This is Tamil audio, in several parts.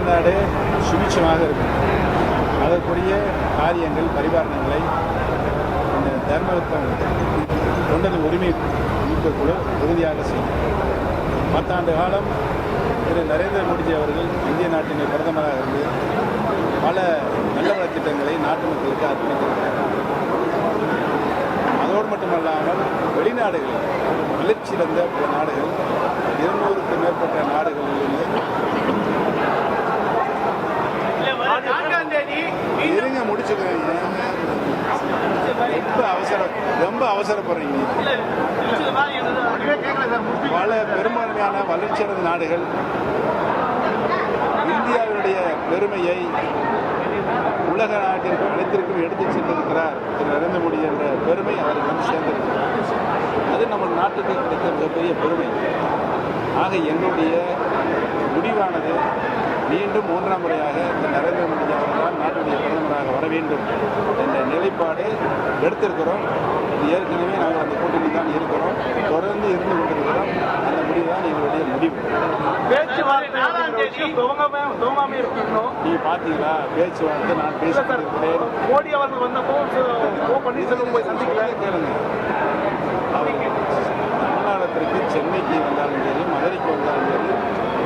தமிழ்நாடு சுபிட்சமாக இருக்கும். அதற்குரிய காரியங்கள் பரிபாலனங்களை இந்த தர்மயுத்தம் கொண்டது உரிமை குழு உறுதியாக செய்யும். 10 ஆண்டு காலம் திரு நரேந்திர மோடிஜி அவர்கள் இந்திய நாட்டின் பிரதமராக இருந்து பல நல்ல திட்டங்களை நாட்டு மக்களுக்கு அர்ப்பணித்திருக்கிறார். அதோடு மட்டுமல்லாமல் வெளிநாடுகளில் வளர்ச்சியடைந்த பல நாடுகள் 200க்கும் மேற்பட்ட நாடுகளிலிருந்து இருங்க முடிச்சுக்கிறீங்க. ரொம்ப அவசரப்படுறீங்க. பல பெரும்பான்மையான வளர்ச்சியடைந்த நாடுகள் இந்தியாவினுடைய பெருமையை உலக நாட்டிற்கும் அனைத்திற்கும் எடுத்துச் சென்றிருக்கிறார் திரு நரேந்திர மோடி என்ற பெருமை அவருக்கு வந்து சேர்ந்திருக்கிறார். அது நம்ம நாட்டுக்கு கிடைத்த மிகப்பெரிய பெருமை. ஆக எங்களுடைய முடிவானது மீண்டும் 3ஆம் முறையாக இந்த நரேந்திர மோடி அவர்கள் நாட்டுடைய பிரதமராக வர வேண்டும் என்ற நிலைப்பாடு எடுத்திருக்கிறோம். இது ஏற்கனவே நாங்கள் அந்த கூட்டணி தான் இருக்கிறோம், தொடர்ந்து இருந்து கொண்டிருக்கிறோம். அந்த முடிவு தான் எங்களுடைய முடிவு. நீங்க பாத்தீங்களா பேச்சுவார்த்தை நான் பேசிக்கிறேன். மோடி அவர்கள் வந்தப்போ பன்னீர்செல்வம் போய் சந்திக்கல கேளுங்க. தமிழ்நாட்டிற்கு சென்னைக்கு வந்தாலும் சரி, மதுரைக்கு வந்தாலும் சரி,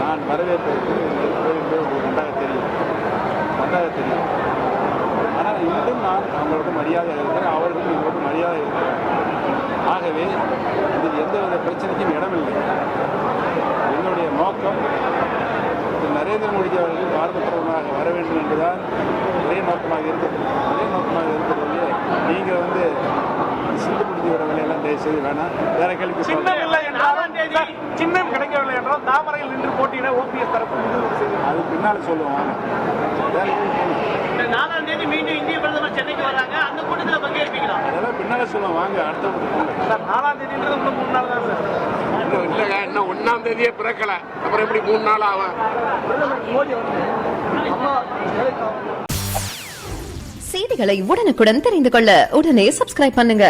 நான் வரவேற்பதற்கு நன்றாக தெரியும். ஆனால் இன்றும் நான் அவங்களோட மரியாதை இருக்கிறேன், அவர்களும் எங்களோட மரியாதை இருக்கிறார். ஆகவே இதில் எந்தவித பிரச்சனைக்கும் இடமில்லை. என்னுடைய நோக்கம் நரேந்திர மோடி அவர்கள் பாரத பிரதமராக வர வேண்டும் என்பதுதான் ஒரே நோக்கமாக இருக்கிறது. நீங்கள் சிந்து பிடிச்சி வர வேலையெல்லாம் தயவுசெய்து வேணாம். வேற கேள்வி. சின்னம் கிடைக்கவில்லை என்றால் தாமரையில் நின்று போட்டியிட ஓபிஎஸ் தரப்பு அது பின்னால் சொல்லுவோம். வேற இந்த 4ஆம் தேதி மீண்டும் இந்திய பிரதமர் சென்னைக்கு வராங்க. அந்த கூட்டத்தில் பங்கேற்பீங்களா? அதெல்லாம் பின்னால சொல்லுவோம். வாங்க அடுத்த சார் 4ஆம் தேதின்றது இன்னும் 3 நாள் தான் சார். இல்லைங்க, இன்னும் 1ஆம் தேதியே பிறக்கல. அப்புறம் எப்படி 3 நாள் ஆகும்? செய்திகளை உடனுக்குடன் தெரிந்து கொள்ள உடனே சப்ஸ்கிரைப் பண்ணுங்க.